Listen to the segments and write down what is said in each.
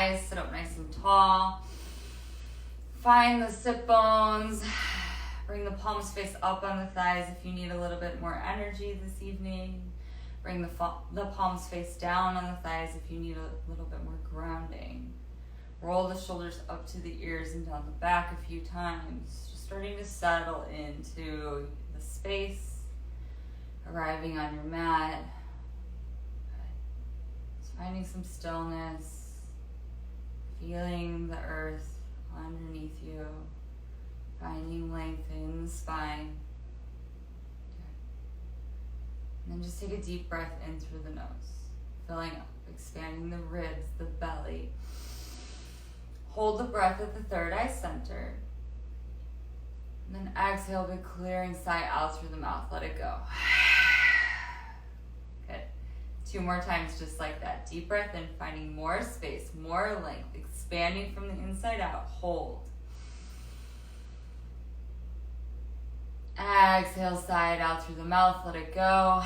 thighs, sit up nice and tall. Find the sit bones. Bring the palms face up on the thighs if you need a little bit more energy this evening. Bring the palms face down on the thighs if you need a little bit more grounding. Roll the shoulders up to the ears and down the back a few times. Just starting to settle into the space. Arriving on your mat. Just finding some stillness. Feeling the earth underneath you. Finding length in the spine. And then just take a deep breath in through the nose. Filling up, expanding the ribs, the belly. Hold the breath at the third eye center. And then exhale, big clearing sigh out through the mouth. Let it go. Good. 2 more times just like that. Deep breath in, finding more space, more length, expanding from the inside out. Hold. Exhale, sigh it out through the mouth. Let it go.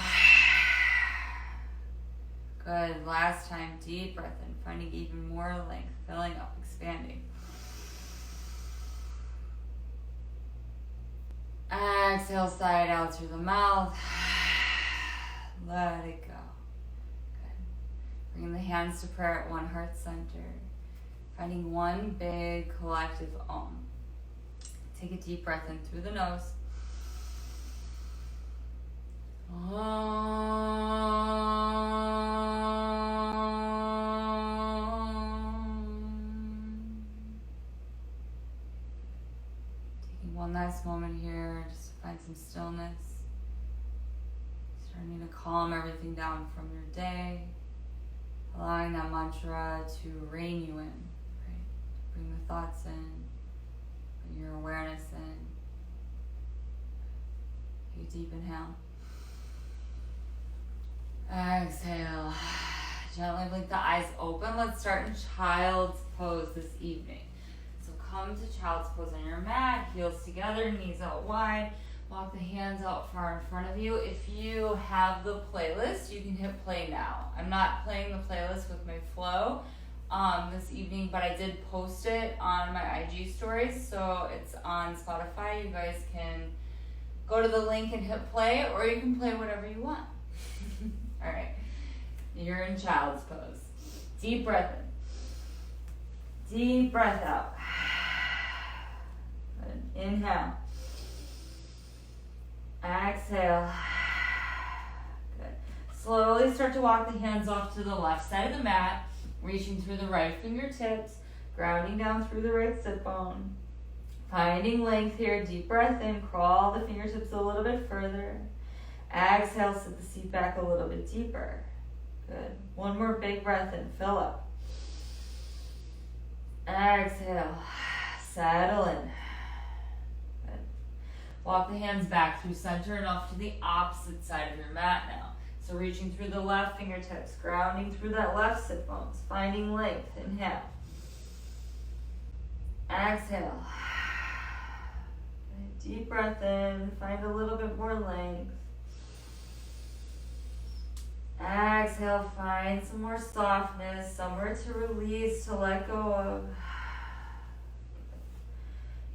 Good. Last time, deep breath in, finding even more length, filling up, expanding. Exhale, sigh it out through the mouth. Let it go. Good. Bring the hands to prayer at one heart center. Finding one big collective Om. Take a deep breath in through the nose. Taking one last moment here just to find some stillness. Starting to calm everything down from your day. Allowing that mantra to rein you in. Right? Bring the thoughts in. Bring your awareness in. Take a deep inhale. Exhale. Gently blink the eyes open. Let's start in child's pose this evening. So come to child's pose on your mat, heels together, knees out wide. Walk the hands out far in front of you. If you have the playlist, you can hit play now. I'm not playing the playlist with my flow this evening, but I did post it on my IG stories, so it's on Spotify. You guys can go to the link and hit play, or you can play whatever you want. All right, you're in child's pose. Deep breath in. Deep breath out. Good. Inhale. Exhale. Good. Slowly start to walk the hands off to the left side of the mat, reaching through the right fingertips, grounding down through the right sit bone. Finding length here. Deep breath in. Crawl the fingertips a little bit further. Exhale, sit the seat back a little bit deeper. Good. One more big breath in. Fill up. Exhale. Settle in. Good. Walk the hands back through center and off to the opposite side of your mat now. So reaching through the left fingertips, grounding through that left sit bones, finding length. Inhale. Exhale. Good. Deep breath in. Find a little bit more length. Exhale, find some more softness, somewhere to release, to let go of.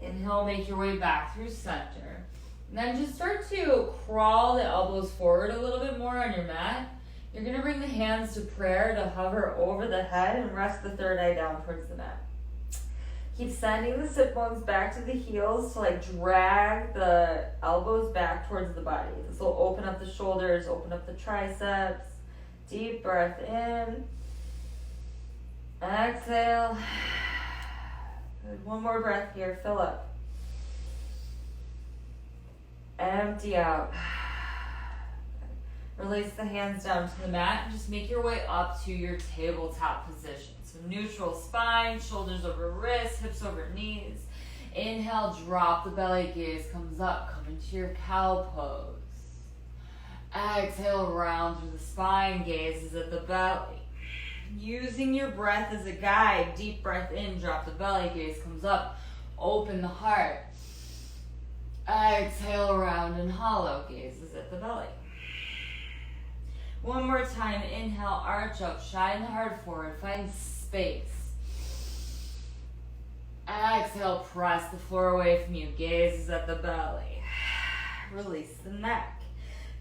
Inhale, make your way back through center. And then just start to crawl the elbows forward a little bit more on your mat. You're going to bring the hands to prayer to hover over the head and rest the third eye down towards the mat. Keep sending the sit bones back to the heels to drag the elbows back towards the body. This will open up the shoulders, open up the triceps. Deep breath in. Exhale. Good. One more breath here. Fill up. Empty out. Good. Release the hands down to the mat and just make your way up to your tabletop position. So neutral spine, shoulders over wrists, hips over knees. Inhale, drop the belly, gaze comes up, come into your cow pose. Exhale, round through the spine, gaze is at the belly. Using your breath as a guide, deep breath in, drop the belly, gaze comes up, open the heart. Exhale, round and hollow, gaze is at the belly. One more time, inhale, arch up, shine the heart forward, find space. Exhale, press the floor away from you. Gaze is at the belly. Release the neck.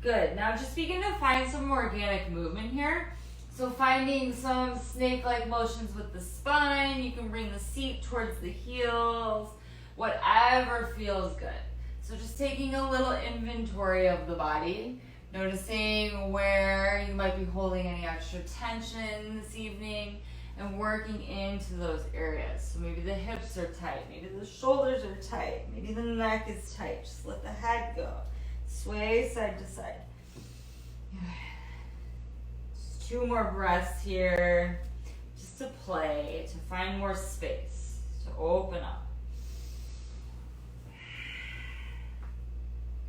Good. Now just begin to find some organic movement here. So finding some snake-like motions with the spine. You can bring the seat towards the heels. Whatever feels good. So just taking a little inventory of the body. Noticing where you might be holding any extra tension this evening. And working into those areas. So maybe the hips are tight. Maybe the shoulders are tight. Maybe the neck is tight. Just let the head go. Sway side to side. Just 2 more breaths here. Just to play, to find more space, to open up.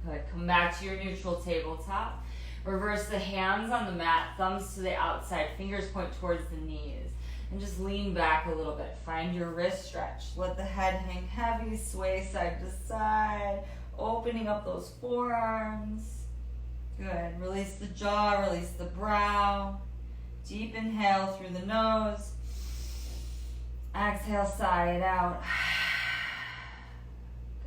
Good. Come back to your neutral tabletop. Reverse the hands on the mat, thumbs to the outside, fingers point towards the knees. And just lean back a little bit. Find your wrist stretch. Let the head hang heavy, sway side to side, opening up those forearms. Good. Release the jaw, release the brow. Deep inhale through the nose. Exhale, sigh it out.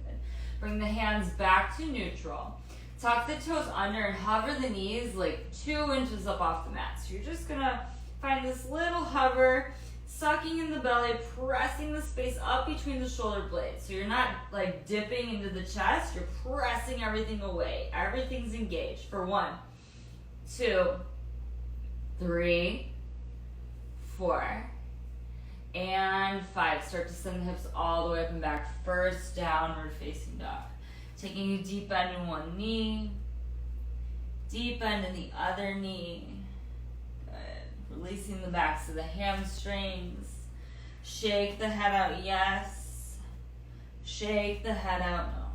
Good. Bring the hands back to neutral. Tuck the toes under and hover the knees like 2 inches up off the mat. So you're just gonna find this little hover, sucking in the belly, pressing the space up between the shoulder blades. So you're not like dipping into the chest, you're pressing everything away. Everything's engaged for 1, 2, 3, 4, and 5. Start to send the hips all the way up and back. First downward facing dog. Taking a deep bend in one knee, deep bend in the other knee. Releasing the backs of the hamstrings. Shake the head out, yes. Shake the head out, no.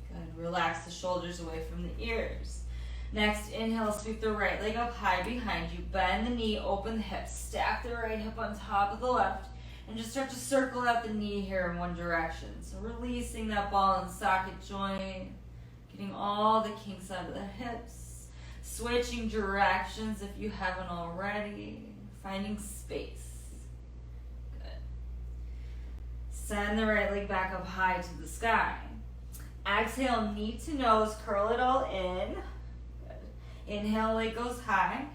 Good. Relax the shoulders away from the ears. Next, inhale, sweep the right leg up high behind you. Bend the knee, open the hips. Stack the right hip on top of the left. And just start to circle out the knee here in one direction. So releasing that ball and socket joint. Getting all the kinks out of the hips. Switching directions if you haven't already. Finding space. Good. Send the right leg back up high to the sky. Exhale, knee to nose, curl it all in. Good. Inhale, leg goes high.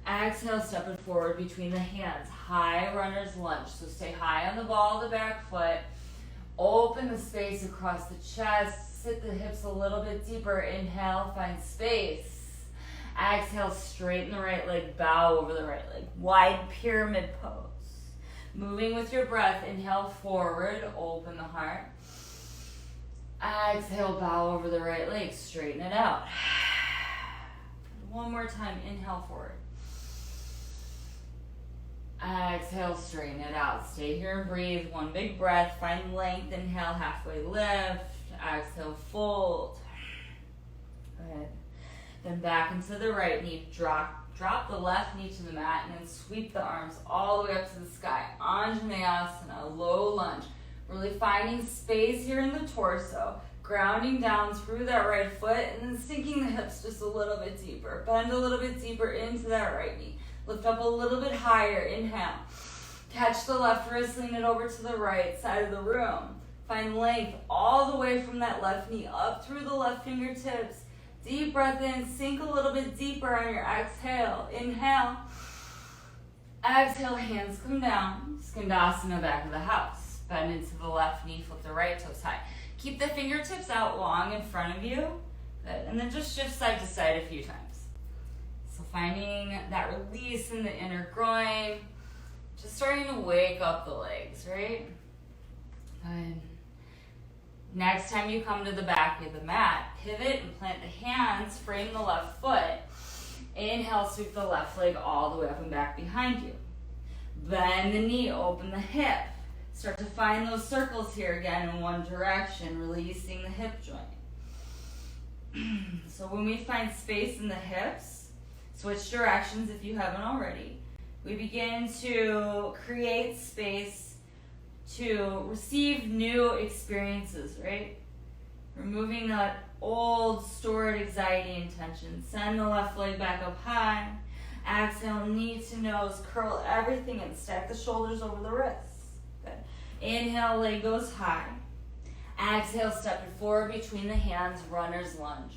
Exhale, step it forward between the hands. High runner's lunge. So stay high on the ball of the back foot. Open the space across the chest. Sit the hips a little bit deeper. Inhale, find space. Exhale, straighten the right leg, bow over the right leg. Wide pyramid pose. Moving with your breath, inhale forward, open the heart. Exhale, bow over the right leg, straighten it out. 1 more time, inhale forward. Exhale, straighten it out. Stay here and breathe. 1 big breath, find length, inhale, halfway lift. Exhale, fold. Good. Then back into the right knee, drop the left knee to the mat, and then sweep the arms all the way up to the sky. Anjaneyasana, low lunge. Really finding space here in the torso, grounding down through that right foot, and then sinking the hips just a little bit deeper. Bend a little bit deeper into that right knee. Lift up a little bit higher, inhale. Catch the left wrist, lean it over to the right side of the room. Find length all the way from that left knee up through the left fingertips. Deep breath in, sink a little bit deeper on your exhale. Inhale. Exhale, hands come down. Skandasana, back of the house. Bend into the left knee, flip the right toes high. Keep the fingertips out long in front of you. Good. And then just shift side to side a few times. So finding that release in the inner groin. Just starting to wake up the legs, right? Good. Next time you come to the back of the mat, pivot and plant the hands, frame the left foot. Inhale, sweep the left leg all the way up and back behind you. Bend the knee, open the hip. Start to find those circles here again in one direction, releasing the hip joint. So when we find space in the hips, switch directions if you haven't already. We begin to create space to receive new experiences, right? Removing that old stored anxiety and tension. Send the left leg back up high. Exhale, knee to nose, curl everything and stack the shoulders over the wrists. Good. Inhale, leg goes high. Exhale, step it forward between the hands, runner's lunge.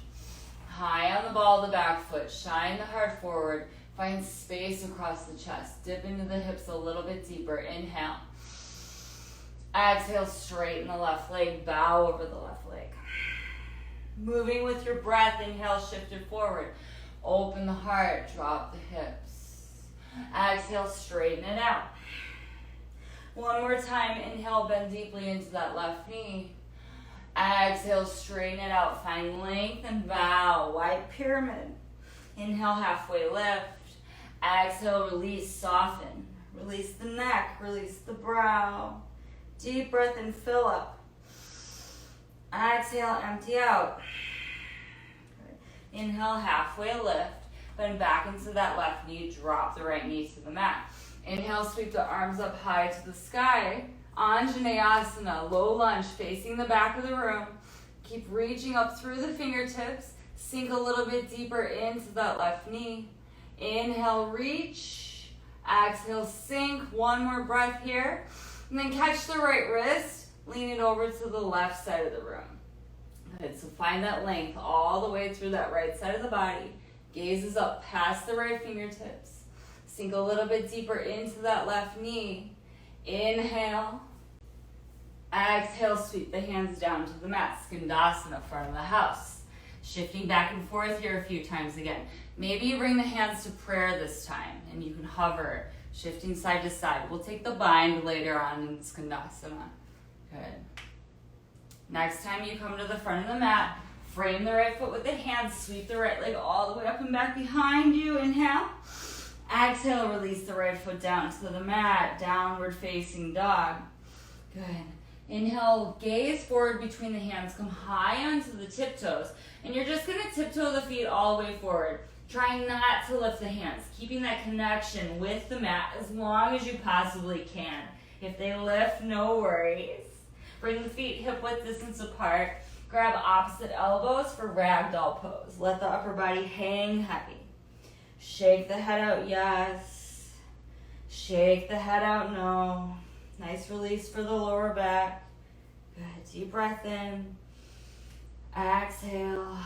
High on the ball of the back foot, shine the heart forward. Find space across the chest. Dip into the hips a little bit deeper. Inhale. Exhale, straighten the left leg, bow over the left leg. Moving with your breath, inhale, shift it forward. Open the heart, drop the hips. Exhale, straighten it out. One more time, inhale, bend deeply into that left knee. Exhale, straighten it out, find length and bow, wide pyramid. Inhale, halfway lift. Exhale, release, soften. Release the neck, release the brow. Deep breath and fill up. Exhale, empty out. Good. Inhale, halfway lift. Bend back into that left knee, drop the right knee to the mat. Inhale, sweep the arms up high to the sky. Anjaneyasana, low lunge, facing the back of the room. Keep reaching up through the fingertips. Sink a little bit deeper into that left knee. Inhale, reach. Exhale, sink. One more breath here. And then catch the right wrist. Lean it over to the left side of the room. Good, so find that length all the way through that right side of the body. Gaze is up past the right fingertips. Sink a little bit deeper into that left knee. Inhale. Exhale, sweep the hands down to the mat. Skandasana, front of the house. Shifting back and forth here a few times again. Maybe you bring the hands to prayer this time and you can hover, shifting side to side. We'll take the bind later on in Skandasana. Good. Next time you come to the front of the mat, frame the right foot with the hands, sweep the right leg all the way up and back behind you. Inhale. Exhale, release the right foot down to the mat, downward facing dog. Good. Inhale, gaze forward between the hands, come high onto the tiptoes, and you're just gonna tiptoe the feet all the way forward. Trying not to lift the hands, keeping that connection with the mat as long as you possibly can. If they lift, no worries. Bring the feet hip-width distance apart. Grab opposite elbows for ragdoll pose. Let the upper body hang heavy. Shake the head out, yes. Shake the head out, no. Nice release for the lower back. Good, deep breath in. Exhale.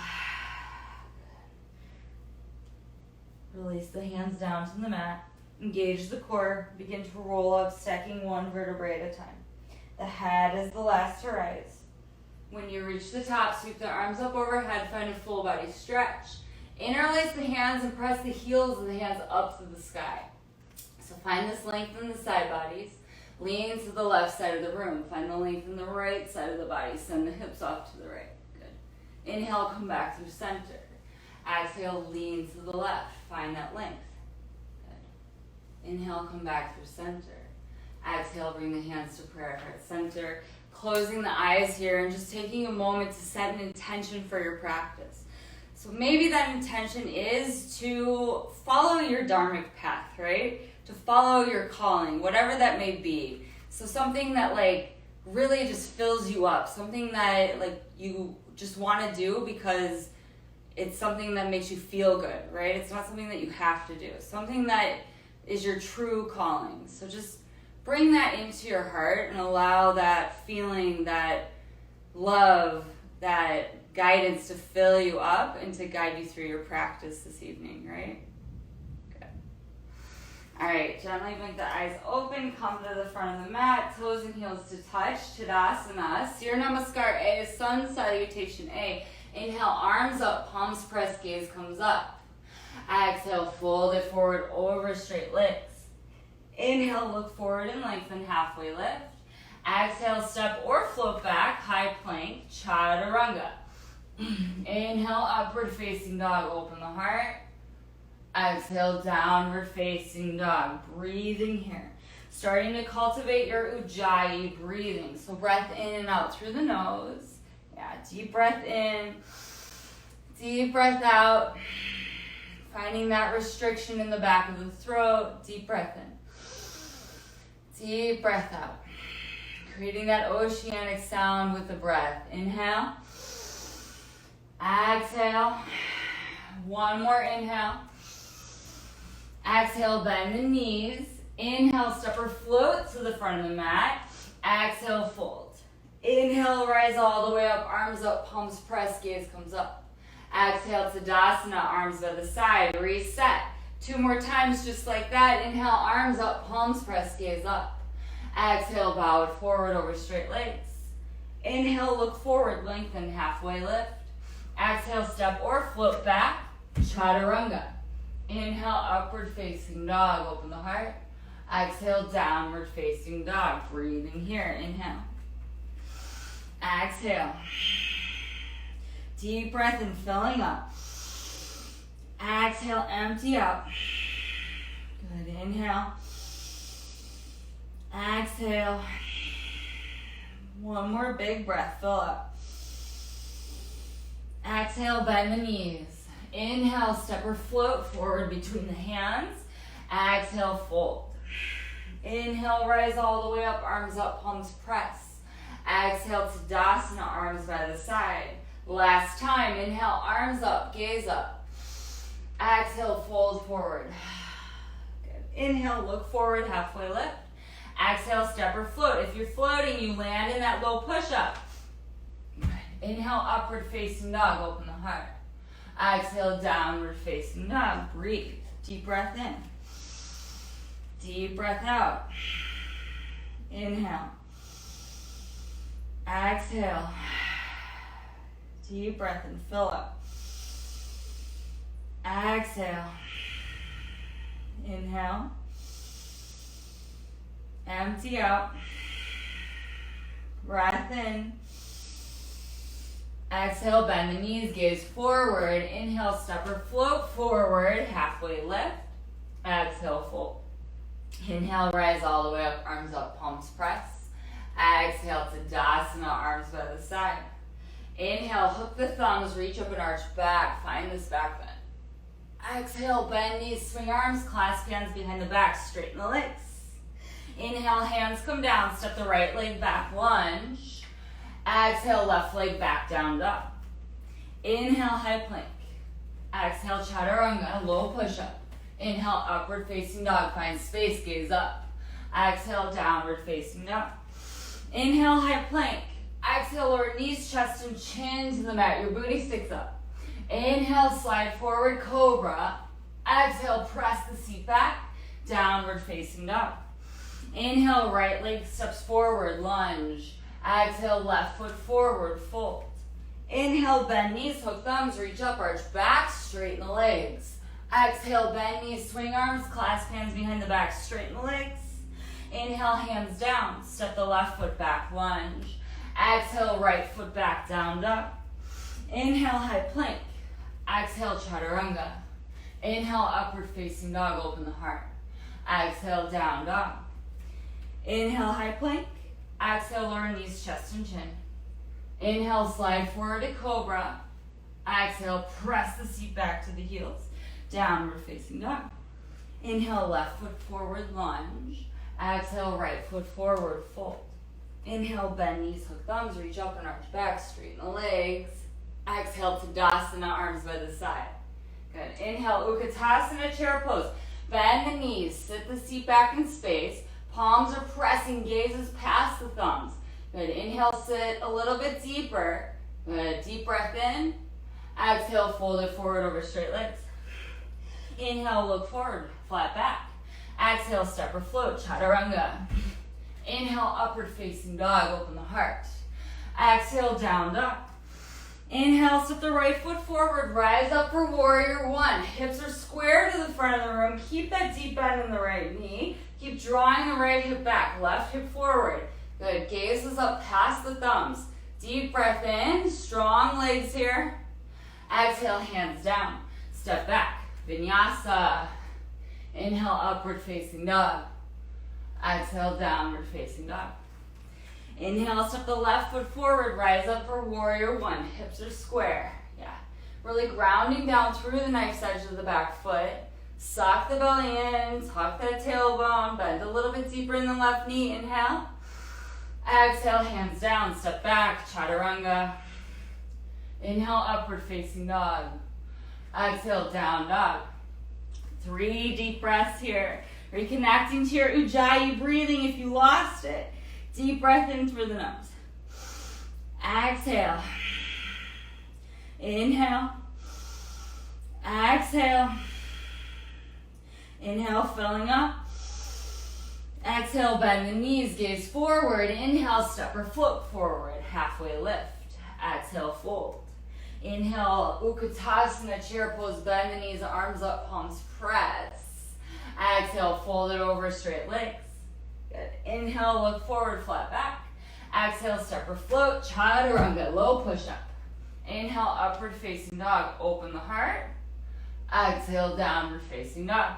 Release the hands down to the mat. Engage the core. Begin to roll up, stacking one vertebrae at a time. The head is the last to rise. When you reach the top, sweep the arms up overhead, find a full body stretch. Interlace the hands and press the heels of the hands up to the sky. So find this length in the side bodies. Lean to the left side of the room. Find the length in the right side of the body. Send the hips off to the right. Good. Inhale, come back through center. Exhale, lean to the left. Find that length. Good. Inhale, come back through center. Exhale, bring the hands to prayer, heart center. Closing the eyes here and just taking a moment to set an intention for your practice. So maybe that intention is to follow your dharmic path, right? To follow your calling, whatever that may be. So something that really just fills you up, something that you just want to do because it's something that makes you feel good, right? It's not something that you have to do. Something that is your true calling. So just bring that into your heart and allow that feeling, that love, that guidance to fill you up and to guide you through your practice this evening, right? Good. All right, gently blink the eyes open, come to the front of the mat, toes and heels to touch, Tadasana, Surya Namaskar A, Sun Salutation A. Inhale, arms up, palms pressed, gaze comes up. Exhale, fold it forward over straight legs. Inhale, look forward and lengthen, halfway lift. Exhale, step or float back, high plank, Chaturanga. Inhale, upward facing dog, open the heart. Exhale, downward facing dog, breathing here. Starting to cultivate your Ujjayi breathing. So breath in and out through the nose. Yeah, deep breath in, deep breath out. Finding that restriction in the back of the throat, deep breath in. Deep breath out. Creating that oceanic sound with the breath. Inhale. Exhale. One more inhale. Exhale, bend the knees. Inhale, step or float to the front of the mat. Exhale, fold. Inhale, rise all the way up, arms up, palms pressed, gaze comes up. Exhale, Tadasana, arms by the side, reset. 2 more times just like that. Inhale, arms up, palms pressed, gaze up. Exhale, bow it forward over straight legs. Inhale, look forward, lengthen, halfway lift. Exhale, step or float back, Chaturanga. Inhale, upward facing dog, open the heart. Exhale, downward facing dog, breathing here, inhale. Exhale. Deep breath in, filling up. Exhale, empty out. Good, inhale. Exhale. One more big breath, fill up. Exhale, bend the knees. Inhale, step or float forward between the hands. Exhale, fold. Inhale, rise all the way up, arms up, palms press. Exhale, Tadasana, arms by the side. Last time, inhale, arms up, gaze up. Exhale, fold forward. Good. Inhale, look forward, halfway lift. Exhale, step or float. If you're floating, you land in that low push-up. Good. Inhale, upward facing dog, open the heart. Exhale, downward facing dog, breathe. Deep breath in. Deep breath out. Inhale. Exhale. Deep breath in, fill up. Exhale. Inhale. Empty out. Breath in. Exhale, bend the knees, gaze forward. Inhale, step or float forward, halfway lift. Exhale, fold. Inhale, rise all the way up, arms up, palms press. Exhale, Tadasana, arms by the side. Inhale, hook the thumbs, reach up and arch back. Find this back bend. Exhale, bend knees, swing arms, clasp hands behind the back, straighten the legs. Inhale, hands come down, step the right leg back, lunge. Exhale, left leg back, down dog. Inhale, high plank. Exhale, Chaturanga, low push-up. Inhale, upward facing dog, find space, gaze up. Exhale, downward facing dog. Inhale, high plank. Exhale, lower knees, chest, and chin to the mat. Your booty sticks up. Inhale, slide forward, cobra. Exhale, press the seat back, downward facing dog. Inhale, right leg steps forward, lunge. Exhale, left foot forward, fold. Inhale, bend knees, hook thumbs, reach up, arch back, straighten the legs. Exhale, bend knees, swing arms, clasp hands behind the back, straighten the legs. Inhale, hands down, step the left foot back, lunge. Exhale, right foot back, down dog. Inhale, high plank. Exhale, Chaturanga. Inhale, upward facing dog, open the heart. Exhale, down dog. Inhale, high plank. Exhale, lower knees, chest and chin. Inhale, slide forward to cobra. Exhale, press the seat back to the heels. Downward facing dog. Inhale, left foot forward, lunge. Exhale, right foot forward, fold. Inhale, bend knees, hook thumbs, reach up and arch back, straighten the legs. Exhale, Tadasana, arms by the side. Good. Inhale, Utkatasana, chair pose. Bend the knees, sit the seat back in space. Palms are pressing, gazes past the thumbs. Good. Inhale, sit a little bit deeper. Good. Deep breath in. Exhale, fold it forward over straight legs. Inhale, look forward, flat back. Exhale, step or float, Chaturanga. Inhale, upward facing dog, open the heart. Exhale, down dog. Inhale, step the right foot forward, rise up for warrior one. Hips are square to the front of the room. Keep that deep bend in the right knee. Keep drawing the right hip back, left hip forward. Good, gaze is up past the thumbs. Deep breath in, strong legs here. Exhale, hands down, step back, vinyasa. Inhale, upward facing dog. Exhale, downward facing dog. Inhale, step the left foot forward, rise up for warrior one. Hips are square. Yeah. Really grounding down through the knife edge of the back foot. Suck the belly in, tuck that tailbone, bend a little bit deeper in the left knee. Inhale. Exhale, hands down, step back, Chaturanga. Inhale, upward facing dog. Exhale, down dog. 3 deep breaths here. Reconnecting to your Ujjayi breathing if you lost it. Deep breath in through the nose. Exhale. Inhale. Exhale. Inhale, filling up. Exhale, bend the knees, gaze forward. Inhale, step or float forward, halfway lift. Exhale, fold. Inhale, Utkatasana, chair pose, bend the knees, arms up, palms press. Exhale, fold it over, straight legs. Good. Inhale, look forward, flat back. Exhale, step or float, chaturanga, low push up. Inhale, upward facing dog, open the heart. Exhale, downward facing dog.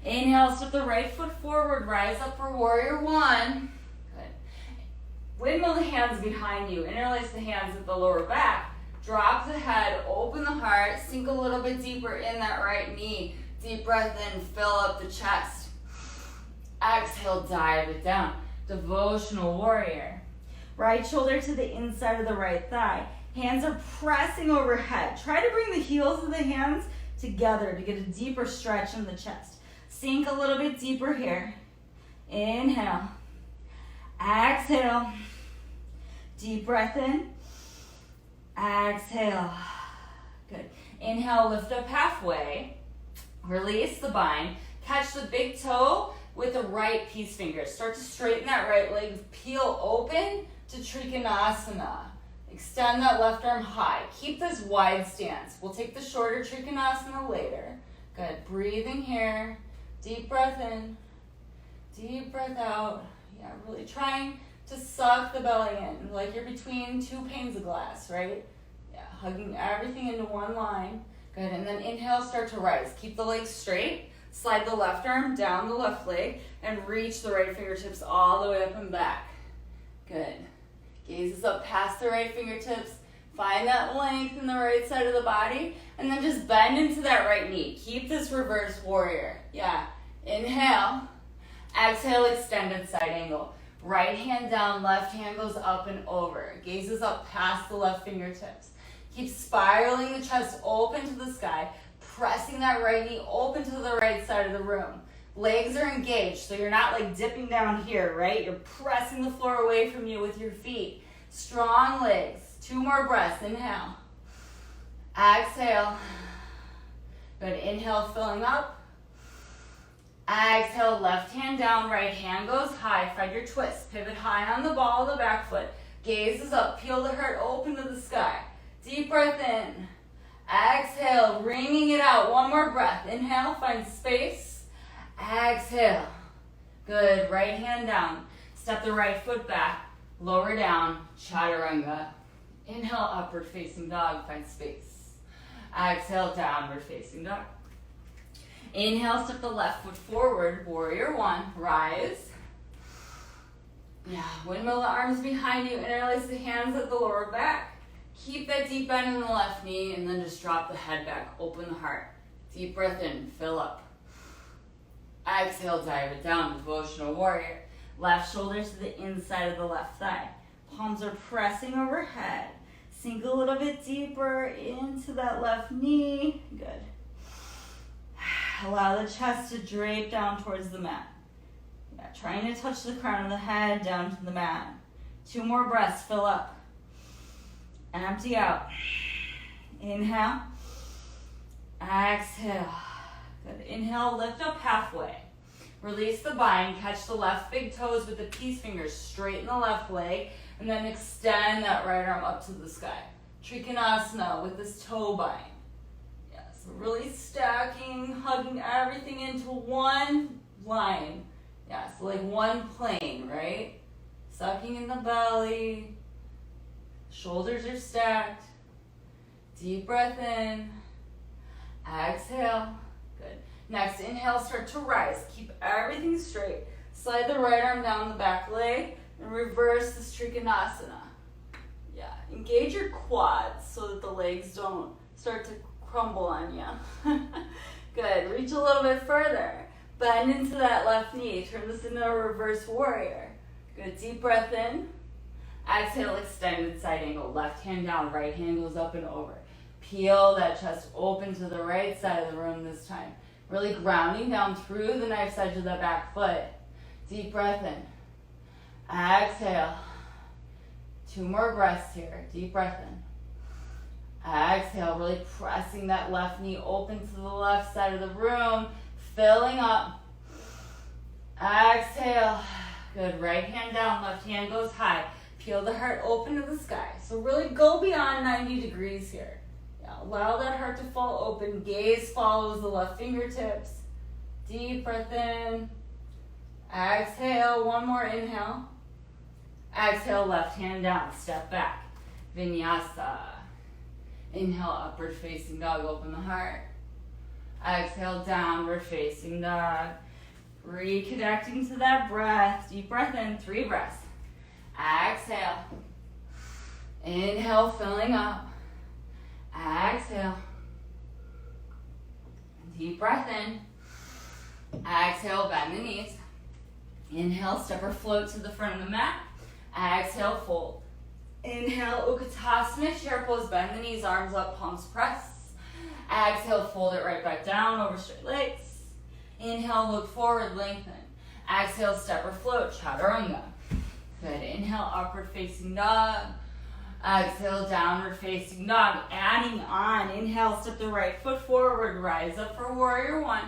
Inhale, step the right foot forward, rise up for warrior one. Good. Windmill the hands behind you, interlace the hands at the lower back. Drop the head, open the heart, sink a little bit deeper in that right knee. Deep breath in, fill up the chest. Exhale, dive it down. Devotional warrior. Right shoulder to the inside of the right thigh. Hands are pressing overhead. Try to bring the heels of the hands together to get a deeper stretch in the chest. Sink a little bit deeper here. Inhale. Exhale. Deep breath in. Exhale. Good. Inhale, lift up halfway. Release the bind. Catch the big toe with the right peace finger. Start to straighten that right leg. Peel open to Trikonasana. Extend that left arm high. Keep this wide stance. We'll take the shorter Trikonasana later. Good. Breathing here. Deep breath in. Deep breath out. Yeah, really trying to suck the belly in, like you're between two panes of glass, right? Yeah, hugging everything into one line. Good, and then inhale, start to rise. Keep the legs straight. Slide the left arm down the left leg and reach the right fingertips all the way up and back. Good. Gaze is up past the right fingertips. Find that length in the right side of the body, and then just bend into that right knee. Keep this reverse warrior. Yeah. Inhale. Exhale, extended side angle. Right hand down, left hand goes up and over. Gaze is up past the left fingertips. Keep spiraling the chest open to the sky, pressing that right knee open to the right side of the room. Legs are engaged, so you're not like dipping down here, right? You're pressing the floor away from you with your feet. Strong legs. 2 more breaths. Inhale. Exhale. Good. Inhale, filling up. Exhale, left hand down, right hand goes high. Find your twist. Pivot high on the ball of the back foot. Gaze is up. Peel the heart open to the sky. Deep breath in. Exhale, wringing it out. 1 more breath. Inhale, find space. Exhale. Good. Right hand down. Step the right foot back. Lower down. Chaturanga. Inhale, upward facing dog. Find space. Exhale, downward facing dog. Inhale, step the left foot forward. Warrior one. Rise. Yeah, windmill the arms behind you. Interlace the hands at the lower back. Keep that deep bend in the left knee, and then just drop the head back. Open the heart. Deep breath in. Fill up. Exhale, dive it down. Devotional warrior. Left shoulder to the inside of the left thigh. Palms are pressing overhead. Sink a little bit deeper into that left knee. Good. Allow the chest to drape down towards the mat. Yeah, trying to touch the crown of the head down to the mat. 2 more breaths. Fill up. Empty out. Inhale. Exhale. Good. Inhale, lift up halfway. Release the bind. Catch the left big toes with the peace fingers. Straighten the left leg. And then extend that right arm up to the sky. Trikonasana with this toe bind. Yeah, so really stacking, hugging everything into one line. Yeah, so like one plane, right? Sucking in the belly. Shoulders are stacked. Deep breath in. Exhale. Good. Next, inhale, start to rise. Keep everything straight. Slide the right arm down the back leg and reverse this Trikonasana. Yeah, engage your quads so that the legs don't start to crumble on you. Good. Reach a little bit further. Bend into that left knee. Turn this into a reverse warrior. Good. Deep breath in. Exhale, extended side angle. Left hand down, right hand goes up and over. Peel that chest open to the right side of the room this time. Really grounding down through the knife's edge of the back foot. Deep breath in. Exhale. 2 more breaths here. Deep breath in. Exhale, really pressing that left knee open to the left side of the room. Filling up. Exhale. Good. Right hand down, left hand goes high. Peel the heart open to the sky. So really go beyond 90 degrees here. Yeah, allow that heart to fall open. Gaze follows the left fingertips. Deep breath in. Exhale. 1 more inhale. Exhale, left hand down. Step back. Vinyasa. Inhale, upward facing dog. Open the heart. Exhale, downward facing dog. Reconnecting to that breath. Deep breath in. 3 breaths. Exhale. Inhale, filling up. Exhale. Deep breath in. Exhale, bend the knees. Inhale, step or float to the front of the mat. Exhale, fold. Inhale, Utkatasana, chair pose, bend the knees, arms up, palms press. Exhale, fold it right back down over straight legs. Inhale, look forward, lengthen. Exhale, step or float, chaturanga. Good. Inhale, upward facing dog. Exhale, downward facing dog. Adding on. Inhale, step the right foot forward. Rise up for warrior 1.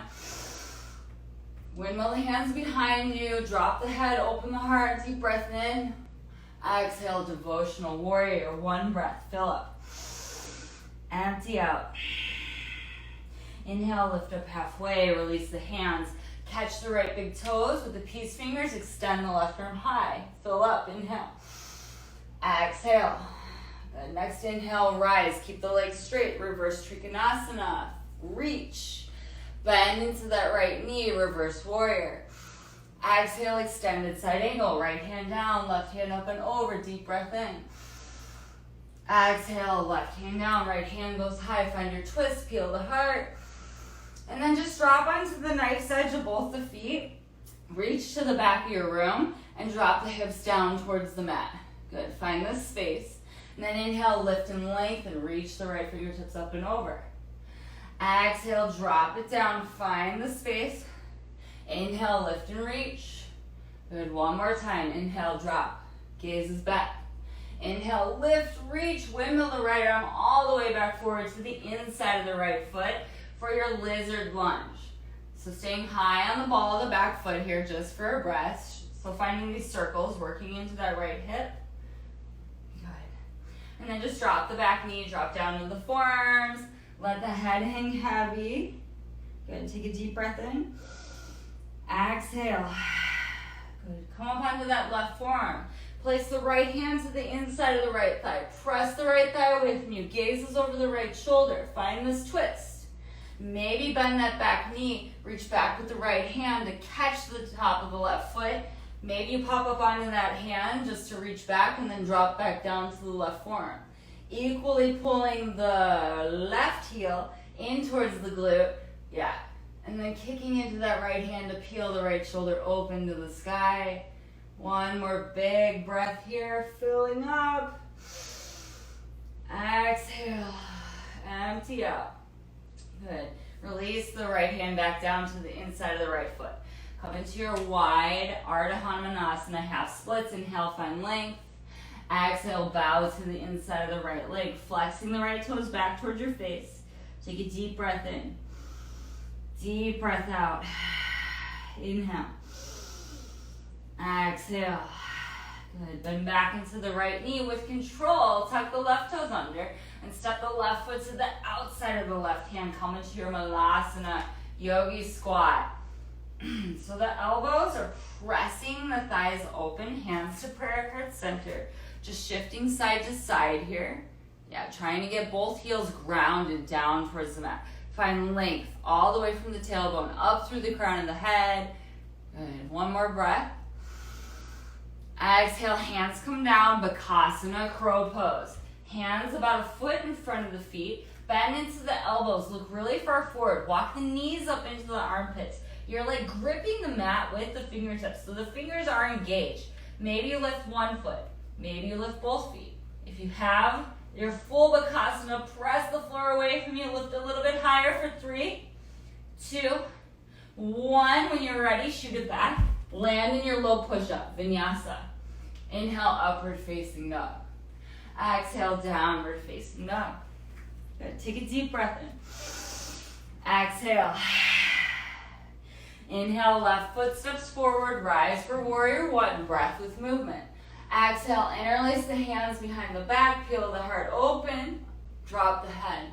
Windmill the hands behind you. Drop the head, open the heart. Deep breath in. Exhale, devotional warrior. 1 breath. Fill up. Empty out. Inhale, lift up halfway. Release the hands. Catch the right big toes with the peace fingers. Extend the left arm high. Fill up. Inhale. Exhale. Good. Next inhale, rise. Keep the legs straight. Reverse Trikonasana. Reach. Bend into that right knee. Reverse warrior. Exhale, extended side angle. Right hand down. Left hand up and over. Deep breath in. Exhale, left hand down. Right hand goes high. Find your twist. Peel the heart. And then just drop onto the knife's edge of both the feet. Reach to the back of your room and drop the hips down towards the mat. Good. Find this space. And then inhale, lift and lengthen. Reach the right fingertips up and over. Exhale, drop it down. Find the space. Inhale, lift and reach. Good. 1 more time. Inhale, drop. Gaze is back. Inhale, lift, reach. Windmill the right arm all the way back forward to the inside of the right foot for your lizard lunge. So staying high on the ball of the back foot here just for a breath. So finding these circles, working into that right hip. Good. And then just drop the back knee, drop down to the forearms. Let the head hang heavy. Good. Take a deep breath in. Exhale. Good. Come up onto that left forearm. Place the right hand to the inside of the right thigh. Press the right thigh away from you. Gazes over the right shoulder. Find this twist. Maybe bend that back knee. Reach back with the right hand to catch the top of the left foot. Maybe you pop up onto that hand just to reach back and then drop back down to the left forearm. Equally pulling the left heel in towards the glute. Yeah. And then kicking into that right hand to peel the right shoulder open to the sky. 1 more big breath here, filling up. Exhale. Empty out. Good. Release the right hand back down to the inside of the right foot. Come into your wide Ardha Hanumanasana, half splits. Inhale, find length. Exhale, bow to the inside of the right leg, flexing the right toes back towards your face. Take a deep breath in. Deep breath out. Inhale. Exhale. Good. Bend back into the right knee with control. Tuck the left toes under and step the left foot to the outside of the left hand. Come into your Malasana Yogi squat. So the elbows are pressing the thighs open, hands to prayer heart center. Just shifting side to side here. Yeah, trying to get both heels grounded down towards the mat. Find length all the way from the tailbone up through the crown of the head. Good. 1 more breath. Exhale, hands come down, Bakasana, crow pose. Hands about a foot in front of the feet. Bend into the elbows. Look really far forward. Walk the knees up into the armpits. You're like gripping the mat with the fingertips. So the fingers are engaged. Maybe you lift 1 foot. Maybe you lift both feet. If you have your full Bakasana, press the floor away from you. Lift a little bit higher for 3, 2, 1. When you're ready, shoot it back. Land in your low push-up, Vinyasa. Inhale, upward facing dog. Exhale, downward facing dog. Good. Take a deep breath in. Exhale. Inhale, left foot steps forward, rise for warrior one, breath with movement. Exhale, interlace the hands behind the back, peel the heart open, drop the head.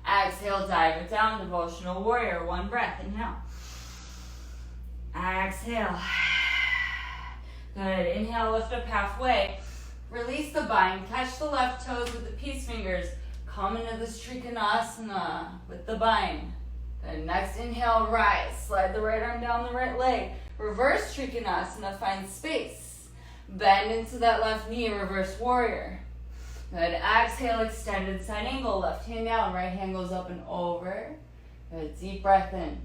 Exhale, dive it down, devotional warrior, one breath, inhale. Exhale. Good, inhale, lift up halfway. Release the bind, catch the left toes with the peace fingers. Come into this Trikonasana with the bind. Good, next inhale, rise. Slide the right arm down the right leg. Reverse Trikonasana, find space. Bend into that left knee, reverse warrior. Good, exhale, extended side angle. Left hand down, right hand goes up and over. Good, deep breath in.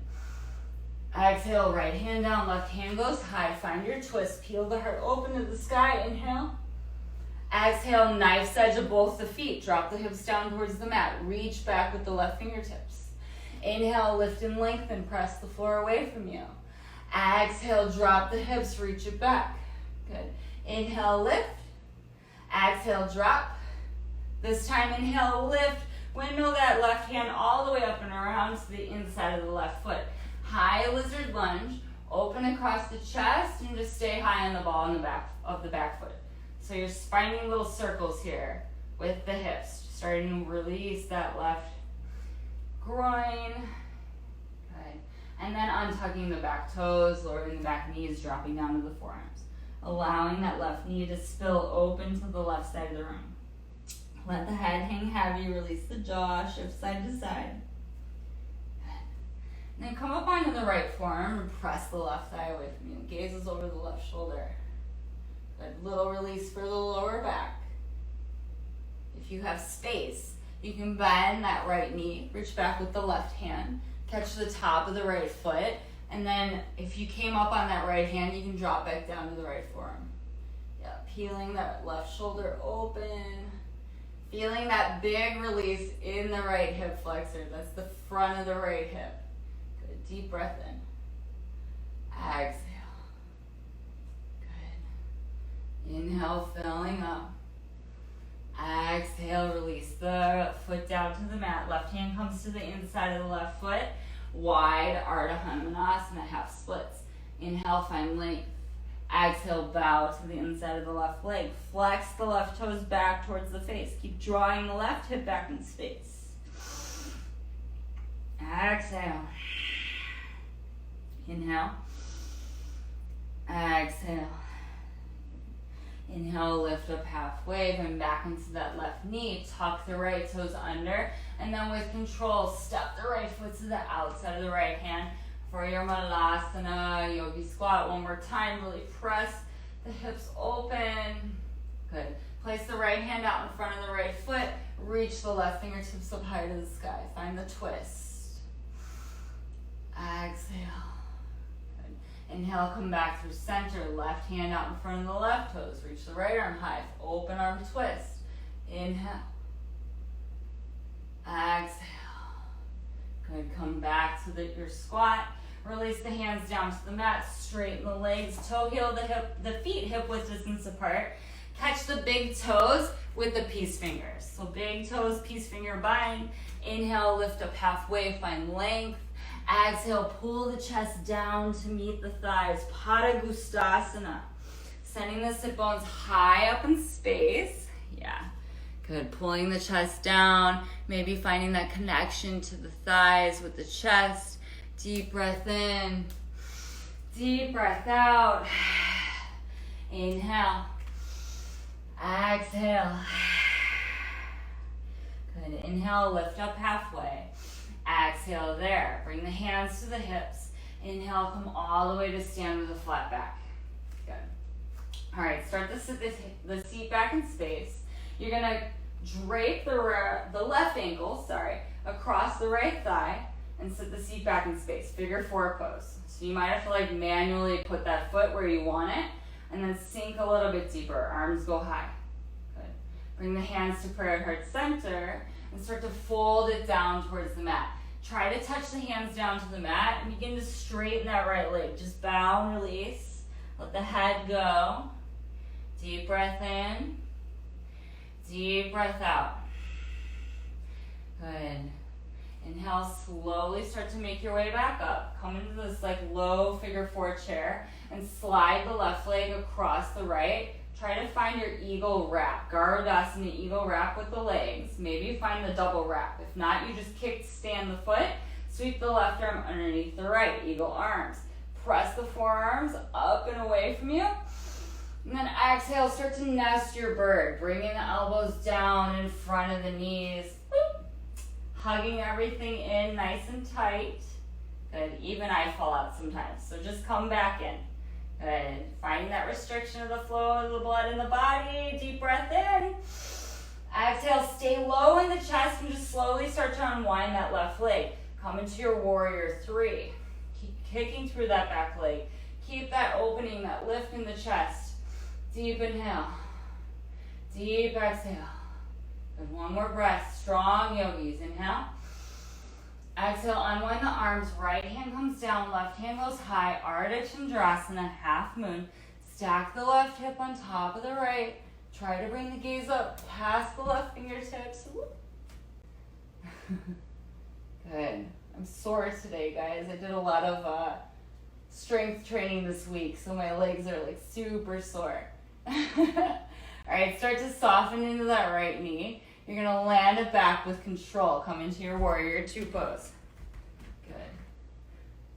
Exhale, right hand down, left hand goes high. Find your twist, peel the heart open to the sky, inhale. Exhale, knife's edge of both the feet. Drop the hips down towards the mat. Reach back with the left fingertips. Inhale, lift and lengthen, press the floor away from you. Exhale, drop the hips, reach it back. Good. Inhale, lift. Exhale, drop. This time, inhale, lift. Window that left hand all the way up and around to the inside of the left foot. High lizard lunge. Open across the chest and just stay high on the ball in the back of the back foot. So you're spinning little circles here with the hips. Starting to release that left groin. Good. And then untucking the back toes, lowering the back knees, dropping down to the forearms. Allowing that left knee to spill open to the left side of the room. Let the head hang heavy, release the jaw, shift side to side. Good. And then come up onto the right forearm and press the left thigh away from you. Gaze is over the left shoulder. Good. Little release for the lower back. If you have space, you can bend that right knee, reach back with the left hand, catch the top of the right foot, and then if you came up on that right hand, you can drop back down to the right forearm. Yeah, peeling that left shoulder open, feeling that big release in the right hip flexor. That's the front of the right hip. Good, deep breath in. Exhale. Good. Inhale, filling up. Exhale, release the foot down to the mat. Left hand comes to the inside of the left foot. Wide Ardha Hanumanasana, half splits. Inhale, find length. Exhale, bow to the inside of the left leg. Flex the left toes back towards the face. Keep drawing the left hip back in space. Exhale. Inhale. Exhale. Inhale, lift up halfway, then back into that left knee. Tuck the right toes under, and then with control, step the right foot to the outside of the right hand for your Malasana Yogi Squat. One more time, really press the hips open. Good. Place the right hand out in front of the right foot. Reach the left fingertips up high to the sky. Find the twist. Exhale. Inhale, come back through center. Left hand out in front of the left toes. Reach the right arm high. Open arm twist. Inhale. Exhale. Good. Come back to your squat. Release the hands down to the mat. Straighten the legs. Toe heel the feet hip width distance apart. Catch the big toes with the peace fingers. So big toes, peace finger bind. Inhale, lift up halfway. Find length. Exhale, pull the chest down to meet the thighs. Pada Gustasana. Sending the sit bones high up in space. Yeah. Good. Pulling the chest down. Maybe finding that connection to the thighs with the chest. Deep breath in. Deep breath out. Inhale. Exhale. Good. Inhale, lift up halfway. Exhale there. Bring the hands to the hips. Inhale, come all the way to stand with a flat back. Good. All right, start the seat back in space. You're going to drape the left ankle, across the right thigh and sit the seat back in space. Figure four pose. So you might have to manually put that foot where you want it and then sink a little bit deeper. Arms go high. Good. Bring the hands to prayer heart center and start to fold it down towards the mat. Try to touch the hands down to the mat and begin to straighten that right leg. Just bow and release. Let the head go. Deep breath in. Deep breath out. Good. Inhale, slowly start to make your way back up. Come into this like low figure 4 chair and slide the left leg across the right. Try to find your eagle wrap. Garudasana eagle wrap with the legs. Maybe find the double wrap. If not, you just stand the foot. Sweep the left arm underneath the right. Eagle arms. Press the forearms up and away from you. And then exhale, start to nest your bird. Bringing the elbows down in front of the knees. Boop. Hugging everything in nice and tight. Good. Even I fall out sometimes. So just come back in. Good. Finding that restriction of the flow of the blood in the body. Deep breath in. Exhale, stay low in the chest and just slowly start to unwind that left leg. Come into your warrior 3. Keep kicking through that back leg. Keep that opening, that lift in the chest. Deep inhale. Deep exhale. Good. One more breath. Strong yogis. Inhale. Exhale, unwind the arms. Right hand comes down, left hand goes high. Ardha Chandrasana, half moon. Stack the left hip on top of the right. Try to bring the gaze up past the left fingertips. Good. I'm sore today, guys. I did a lot of strength training this week, so my legs are like super sore. All right, start to soften into that right knee. You're gonna land it back with control. Come into your warrior 2 pose. Good.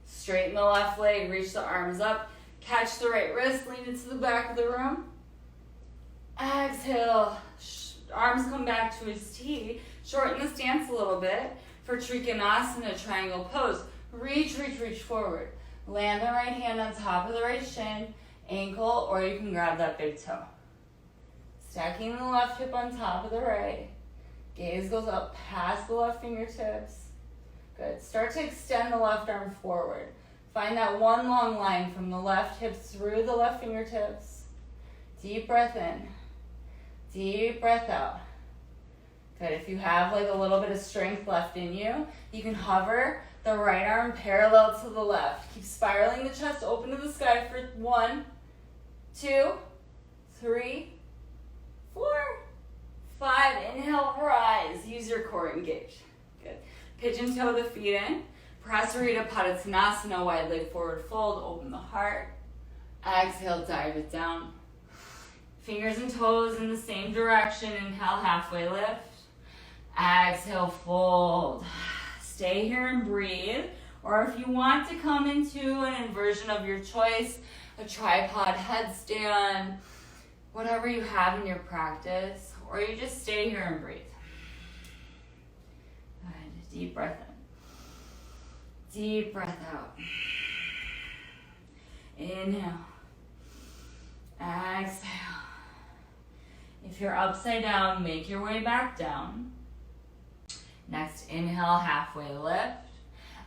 Straighten the left leg, reach the arms up. Catch the right wrist, lean into the back of the room. Exhale, arms come back to his T. Shorten the stance a little bit for Trikonasana, triangle pose. Reach, reach, reach forward. Land the right hand on top of the right shin, ankle, or you can grab that big toe. Stacking the left hip on top of the right. Gaze goes up past the left fingertips. Good. Start to extend the left arm forward. Find that one long line from the left hip through the left fingertips. Deep breath in. Deep breath out. Good. If you have like a little bit of strength left in you, you can hover the right arm parallel to the left. Keep spiraling the chest open to the sky for 1, 2, 3, 4, 5. Inhale, rise. Use your core engage. Good. Pigeon toe the feet in. Prasarita Padottanasana, wide leg forward fold. Open the heart. Exhale, dive it down. Fingers and toes in the same direction. Inhale, halfway lift. Exhale, fold. Stay here and breathe. Or if you want to come into an inversion of your choice, a tripod headstand, whatever you have in your practice, or you just stay here and breathe. Good. Deep breath in. Deep breath out. Inhale. Exhale. If you're upside down, make your way back down. Next, inhale, halfway lift.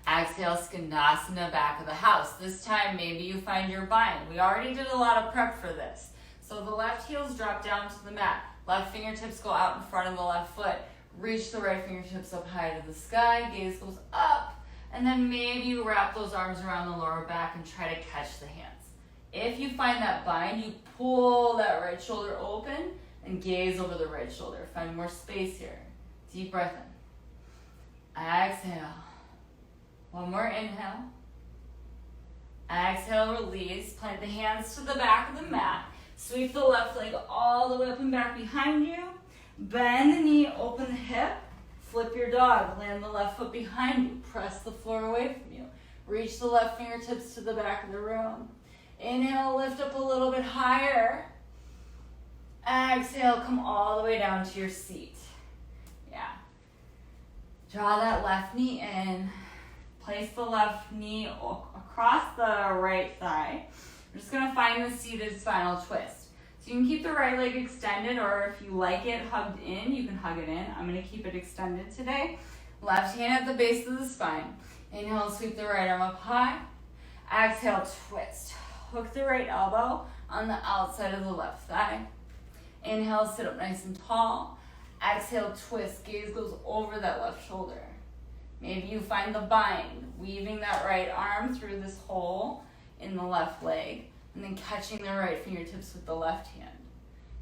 Exhale, Skandasana, back of the house. This time, maybe you find your bind. We already did a lot of prep for this. So the left heels drop down to the mat. Left fingertips go out in front of the left foot. Reach the right fingertips up high to the sky. Gaze goes up. And then maybe you wrap those arms around the lower back and try to catch the hands. If you find that bind, you pull that right shoulder open and gaze over the right shoulder. Find more space here. Deep breath in. Exhale. One more inhale. Exhale, release. Plant the hands to the back of the mat. Sweep the left leg all the way up and back behind you. Bend the knee, open the hip. Flip your dog. Land the left foot behind you. Press the floor away from you. Reach the left fingertips to the back of the room. Inhale, lift up a little bit higher. Exhale, come all the way down to your seat. Yeah. Draw that left knee in. Place the left knee across the right thigh. We're just going to find the seated spinal twist. So you can keep the right leg extended, or if you like it hugged in, you can hug it in. I'm going to keep it extended today. Left hand at the base of the spine. Inhale, sweep the right arm up high. Exhale, twist. Hook the right elbow on the outside of the left thigh. Inhale, sit up nice and tall. Exhale, twist. Gaze goes over that left shoulder. Maybe you find the bind, weaving that right arm through this hole in the left leg, and then catching the right fingertips with the left hand.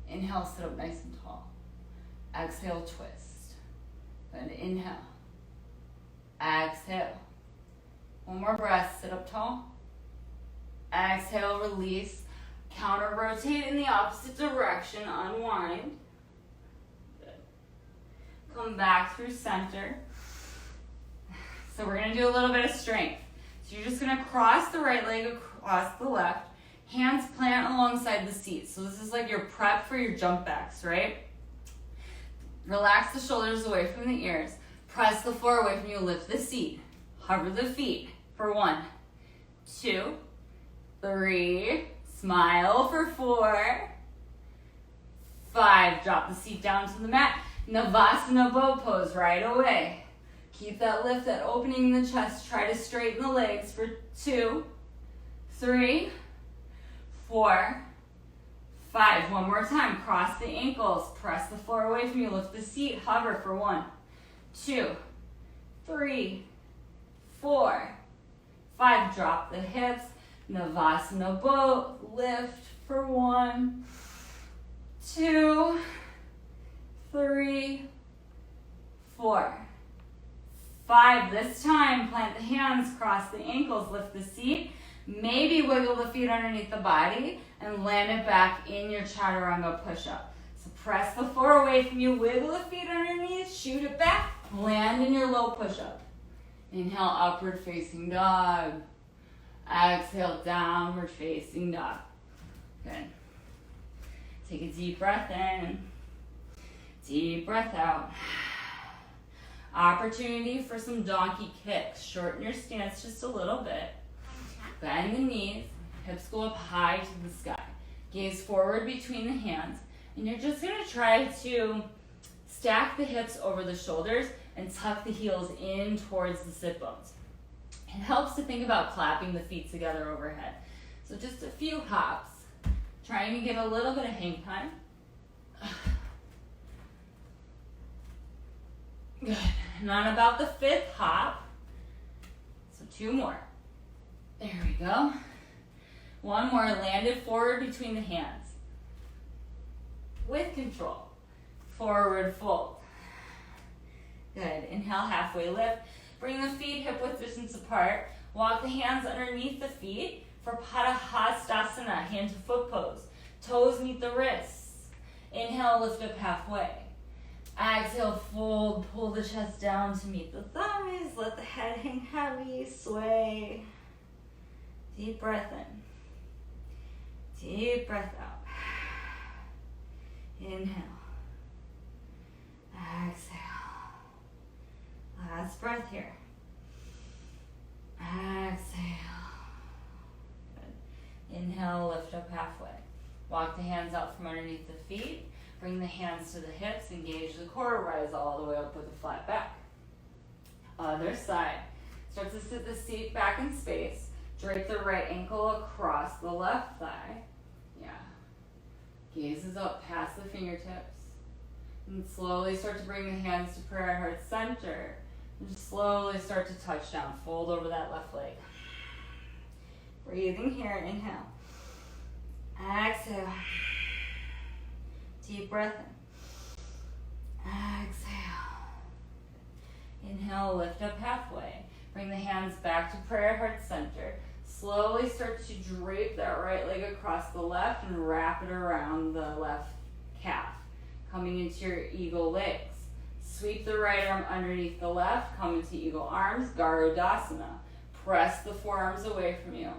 Inhale, sit up nice and tall. Exhale, twist. Good, inhale. Exhale. One more breath, sit up tall. Exhale, release. Counter rotate in the opposite direction, unwind. Good. Come back through center. So we're gonna do a little bit of strength. So you're just gonna cross the right leg across the left. Hands plant alongside the seat. So this is like your prep for your jump backs, right? Relax the shoulders away from the ears. Press the floor away from you, lift the seat. Hover the feet for 1, 2, 3. Smile for 4, 5. Drop the seat down to the mat. Navasana bow pose right away. Keep that lift, that opening in the chest. Try to straighten the legs for 2, 3, 4, 5. One more time. Cross the ankles. Press the floor away from you. Lift the seat. Hover for 1, 2, 3, 4, 5. Drop the hips. Navasana boat. Lift for 1, 2, 3, 4, 5. This time, plant the hands, cross the ankles, lift the seat. Maybe wiggle the feet underneath the body and land it back in your chaturanga push-up. So press the floor away from you, wiggle the feet underneath, shoot it back, land in your low push-up. Inhale, upward facing dog. Exhale, downward facing dog. Good. Take a deep breath in. Deep breath out. Opportunity for some donkey kicks. Shorten your stance just a little bit. Bend the knees. Hips go up high to the sky. Gaze forward between the hands. And you're just going to try to stack the hips over the shoulders and tuck the heels in towards the sit bones. It helps to think about clapping the feet together overhead. So just a few hops. Trying to get a little bit of hang time. Good. And on about the 5th hop. So 2 more. There we go. 1 more. Landed forward between the hands. With control. Forward fold. Good. Inhale, halfway lift. Bring the feet hip width distance apart. Walk the hands underneath the feet for Padahastasana, hand to foot pose. Toes meet the wrists. Inhale, lift up halfway. Exhale, fold, pull the chest down to meet the thighs. Let the head hang heavy, sway. Deep breath in. Deep breath out. Inhale. Exhale. Last breath here. Exhale. Good. Inhale, lift up halfway. Walk the hands out from underneath the feet. Bring the hands to the hips. Engage the core. Rise all the way up with a flat back. Other side. Start to sit the seat back in space. Drape the right ankle across the left thigh. Yeah. Gazes up past the fingertips. And slowly start to bring the hands to prayer heart center. And just slowly start to touch down. Fold over that left leg. Breathing here. Inhale. Exhale. Deep breath in. Exhale. Inhale, lift up halfway. Bring the hands back to prayer heart center. Slowly start to drape that right leg across the left and wrap it around the left calf. Coming into your eagle legs. Sweep the right arm underneath the left. Come into eagle arms, Garudasana. Press the forearms away from you.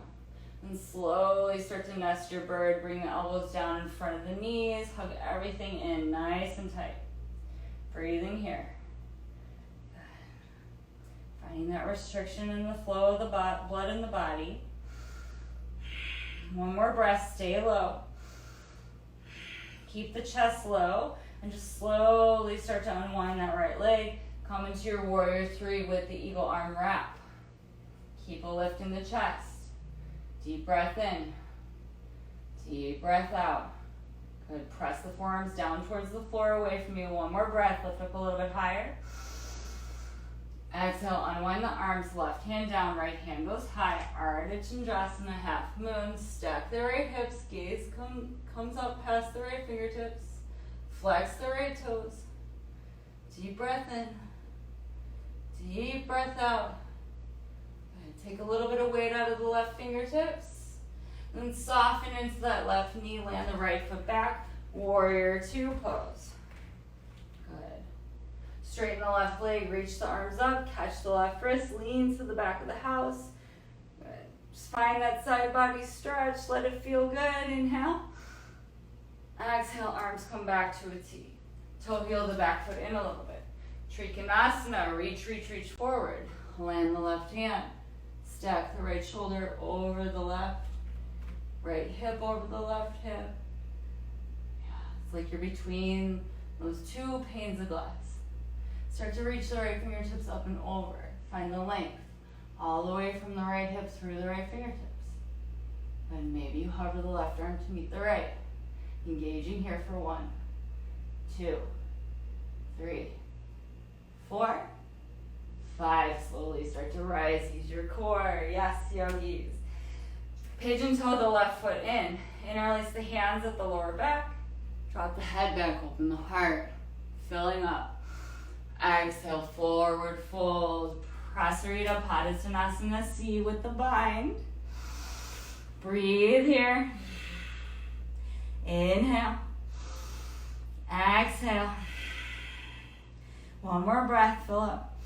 And slowly start to nest your bird. Bring the elbows down in front of the knees. Hug everything in nice and tight. Breathing here. Good. Finding that restriction in the flow of the blood in the body. 1 more breath. Stay low. Keep the chest low. And just slowly start to unwind that right leg. Come into your warrior 3 with the eagle arm wrap. Keep a lift in the chest. Deep breath in. Deep breath out. Good. Press the forearms down towards the floor away from you. 1 more breath. Lift up a little bit higher. Exhale, unwind the arms, left hand down, right hand goes high. Ardha Chandrasana, half moon. Stack the right hips, gaze comes up past the right fingertips. Flex the right toes. Deep breath in. Deep breath out. Good. Take a little bit of weight out of the left fingertips. Then soften into that left knee, land the right foot back. Warrior two pose. Good. Straighten the left leg, reach the arms up, catch the left wrist, lean to the back of the house. Good. Just find that side body stretch, let it feel good. Inhale. Exhale, arms come back to a T. Toe heel the back foot in a little bit. Trikonasana, reach forward. Land the left hand. Stack the right shoulder over the left. Right hip over the left hip. Yeah, it's like you're between those two panes of glass. Start to reach the right fingertips up and over. Find the length all the way from the right hip through the right fingertips. Then maybe you hover the left arm to meet the right. Engaging here for 1, 2, 3, 4, 5. Slowly start to rise. Use your core. Yes, yogis. Pigeon toe the left foot in. Interlace the hands at the lower back. Drop the head back. Open the heart. Filling up. Exhale, forward fold. Prasarita Padasvanasana C with the bind. Breathe here. Inhale. Exhale. One more breath, fill up.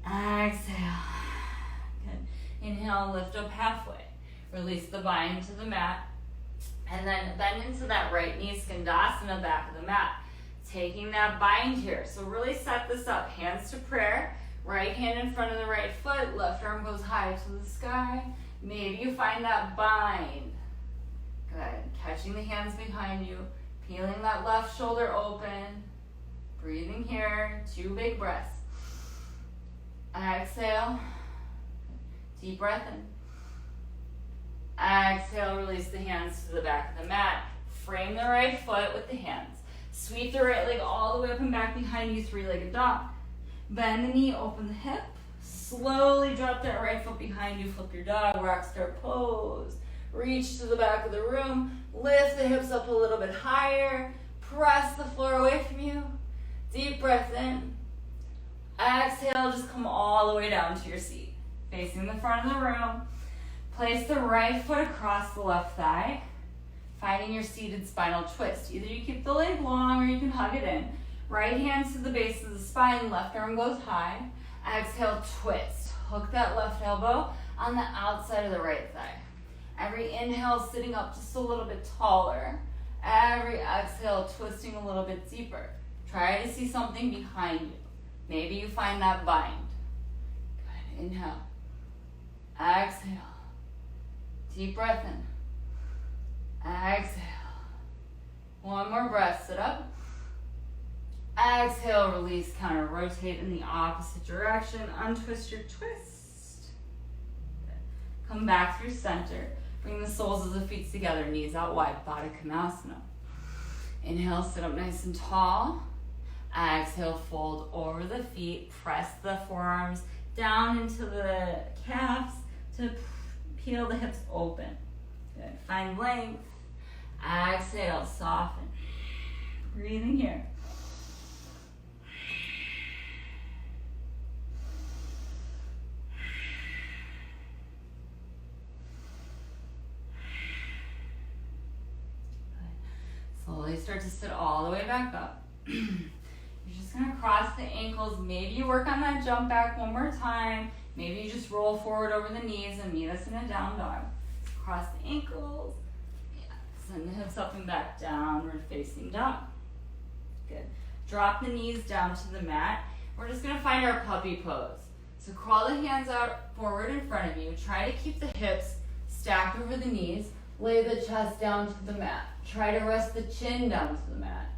Exhale. Good. Inhale, lift up halfway. Release the bind to the mat. And then bend into that right knee, Skandasana, back of the mat. Taking that bind here. So really set this up. Hands to prayer. Right hand in front of the right foot. Left arm goes high to the sky. Maybe you find that bind. Good. Catching the hands behind you. Peeling that left shoulder open. Breathing here. 2 big breaths. Exhale. Deep breath in. Exhale. Release the hands to the back of the mat. Frame the right foot with the hands. Sweep the right leg all the way up and back behind you. 3-legged dog. Bend the knee. Open the hip. Slowly drop that right foot behind you. Flip your dog. Rock star pose. Reach to the back of the room. Lift the hips up a little bit higher. Press the floor away from you. Deep breath in. Exhale, just come all the way down to your seat. Facing the front of the room. Place the right foot across the left thigh. Finding your seated spinal twist. Either you keep the leg long or you can hug it in. Right hand to the base of the spine. Left arm goes high. Exhale, twist. Hook that left elbow on the outside of the right thigh. Every inhale, sitting up just a little bit taller. Every exhale, twisting a little bit deeper. Try to see something behind you. Maybe you find that bind. Good. Inhale. Exhale. Deep breath in. Exhale. One more breath. Sit up. Exhale. Release. Counter. Rotate in the opposite direction. Untwist your twist. Good. Come back through center. Bring the soles of the feet together. Knees out wide. Baddha Konasana. Inhale. Sit up nice and tall. Exhale. Fold over the feet. Press the forearms down into the calves to peel the hips open. Good. Find length. Exhale. Soften. Breathing here. Slowly start to sit all the way back up. You're just going to cross the ankles. Maybe you work on that jump back one more time. Maybe you just roll forward over the knees and meet us in a down dog. Cross the ankles. Yeah. Send the hips up and back, downward facing dog. Good. Drop the knees down to the mat. We're just going to find our puppy pose. So crawl the hands out forward in front of you. Try to keep the hips stacked over the knees. Lay the chest down to the mat. Try to rest the chin down to the mat.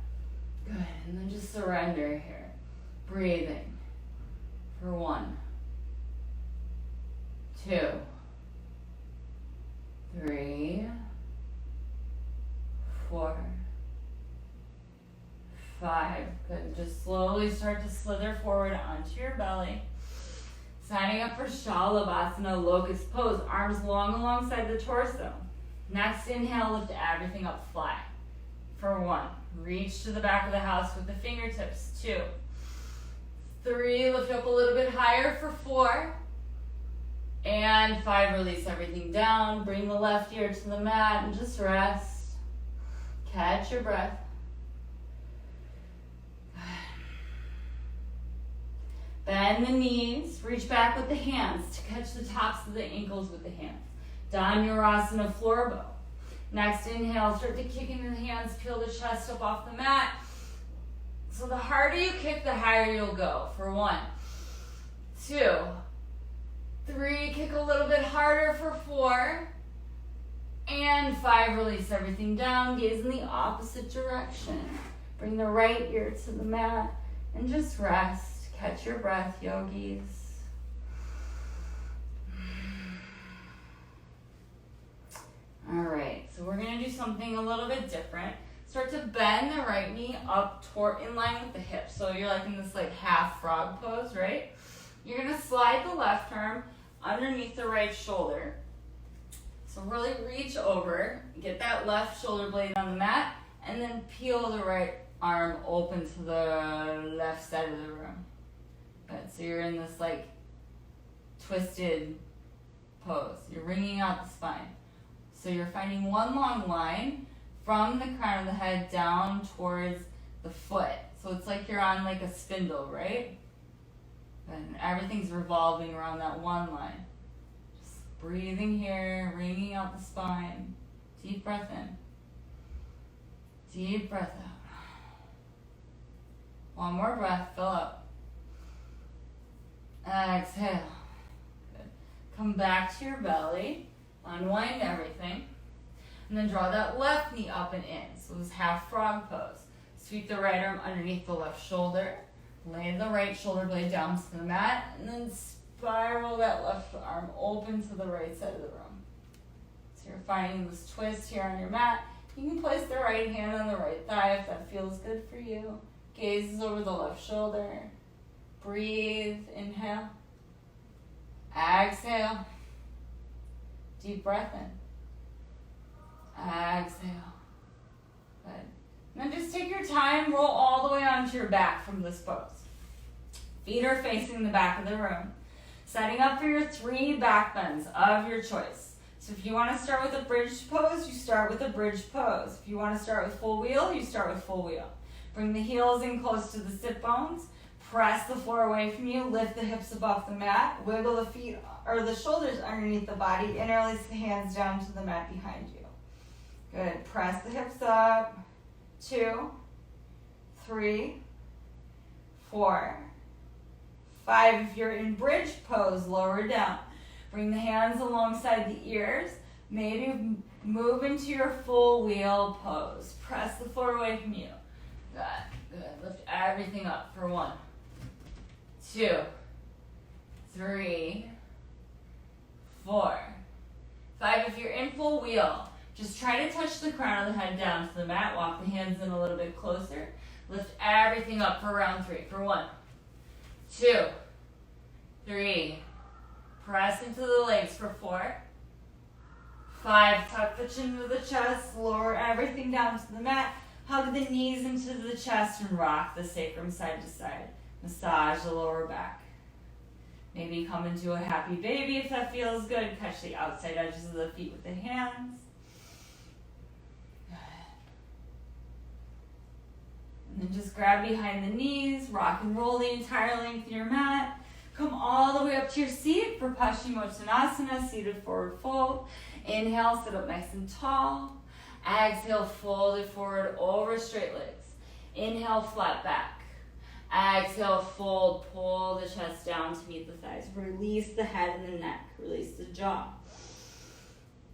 Good. And then just surrender here. Breathing. For 1, 2, 3, 4, 5. Good. Just slowly start to slither forward onto your belly. Signing up for Shalabhasana, locust pose. Arms long alongside the torso. Next inhale, lift everything up flat. For 1. Reach to the back of the house with the fingertips. 2. 3. Lift up a little bit higher for 4. And 5. Release everything down. Bring the left ear to the mat and just rest. Catch your breath. Bend the knees, reach back with the hands to catch the tops of the ankles with the hands. Dhanurasana, floor bow. Next inhale, start to kick into the hands, peel the chest up off the mat. So the harder you kick, the higher you'll go. For 1, 2, 3, kick a little bit harder for 4. And 5, release everything down, gaze in the opposite direction. Bring the right ear to the mat and just rest. Catch your breath, yogis. All right, so we're gonna do something a little bit different. Start to bend the right knee up toward in line with the hips. So you're like in this like half frog pose, right? You're gonna slide the left arm underneath the right shoulder. So really reach over, get that left shoulder blade on the mat, and then peel the right arm open to the left side of the room. Good. So you're in this like twisted pose. You're wringing out the spine. So you're finding one long line from the crown of the head down towards the foot. So it's like you're on like a spindle, right? And everything's revolving around that one line. Just breathing here, wringing out the spine. Deep breath in. Deep breath out. One more breath, fill up. Exhale. Good. Come back to your belly. Unwind everything. And then draw that left knee up and in. So this half frog pose. Sweep the right arm underneath the left shoulder. Lay the right shoulder blade down to the mat. And then spiral that left arm open to the right side of the room. So you're finding this twist here on your mat. You can place the right hand on the right thigh if that feels good for you. Gaze over the left shoulder. Breathe, inhale. Exhale. Deep breath in. Exhale. Good. And then just take your time, roll all the way onto your back from this pose. Feet are facing the back of the room. Setting up for your 3 back bends of your choice. So if you want to start with a bridge pose, you start with a bridge pose. If you want to start with full wheel, you start with full wheel. Bring the heels in close to the sit bones. Press the floor away from you. Lift the hips above the mat. Wiggle the feet or the shoulders underneath the body. Interlace the hands down to the mat behind you. Good. Press the hips up. 2, 3, 4, 5. If you're in bridge pose, lower down. Bring the hands alongside the ears. Maybe move into your full wheel pose. Press the floor away from you. Good. Good. Lift everything up for 1, 2, 3, 4, 5. If you're in full wheel, just try to touch the crown of the head down to the mat. Walk the hands in a little bit closer. Lift everything up for round 3. For 1, 2, 3. Press into the legs for 4, 5. Tuck the chin to the chest. Lower everything down to the mat. Hug the knees into the chest and rock the sacrum side to side. Massage the lower back. Maybe come into a happy baby if that feels good. Catch the outside edges of the feet with the hands. Good. And then just grab behind the knees. Rock and roll the entire length of your mat. Come all the way up to your seat for Paschimottanasana, seated forward fold. Inhale, sit up nice and tall. Exhale, fold it forward over straight legs. Inhale, flat back. Exhale, fold, pull the chest down to meet the thighs. Release the head and the neck. Release the jaw.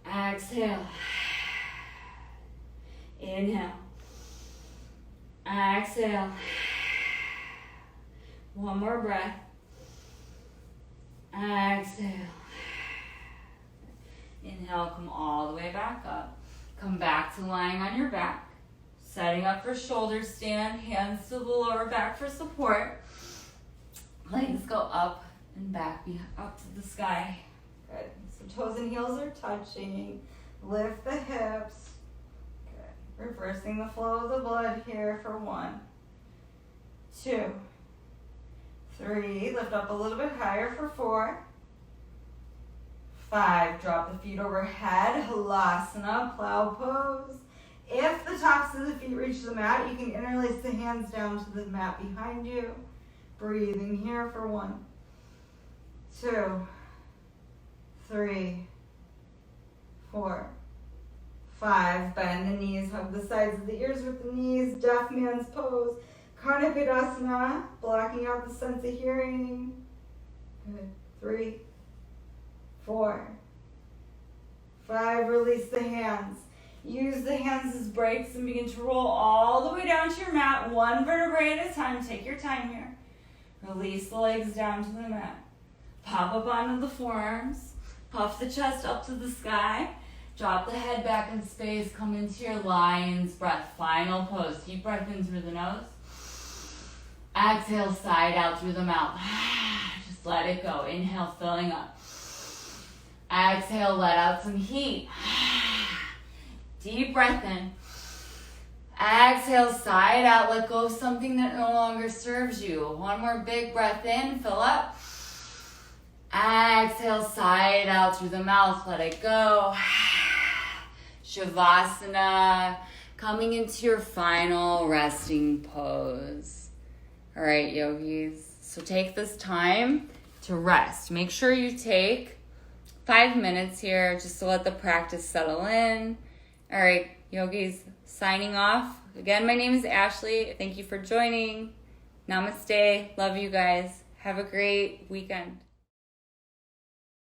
Exhale. Inhale. Exhale. One more breath. Exhale. Inhale, come all the way back up. Come back to lying on your back. Setting up for shoulder stand, hands to the lower back for support. Legs go up and back, up to the sky. Good. So toes and heels are touching. Lift the hips. Good. Reversing the flow of the blood here for 1, 2, 3. Lift up a little bit higher for 4. 5. Drop the feet overhead. Halasana, plow pose. If the tops of the feet reach the mat, you can interlace the hands down to the mat behind you. Breathing here for 1, 2, 3, 4, 5. Bend the knees, hug the sides of the ears with the knees. Deaf man's pose. Karnapadasana, blocking out the sense of hearing. Good. 3, 4, 5. Release the hands. Use the hands as brakes and begin to roll all the way down to your mat, 1 vertebrae at a time. Take your time here. Release the legs down to the mat. Pop up onto the forearms. Puff the chest up to the sky. Drop the head back in space. Come into your lion's breath. Final pose. Deep breath in through the nose. Exhale, side out through the mouth. Just let it go. Inhale, filling up. Exhale, let out some heat. Deep breath in. Exhale, side out. Let go of something that no longer serves you. 1 more big breath in. Fill up. Exhale, side out through the mouth. Let it go. Shavasana. Coming into your final resting pose. All right, yogis. So take this time to rest. Make sure you take 5 minutes here just to let the practice settle in. All right, yogis, signing off. Again, my name is Ashley. Thank you for joining. Namaste. Love you guys. Have a great weekend.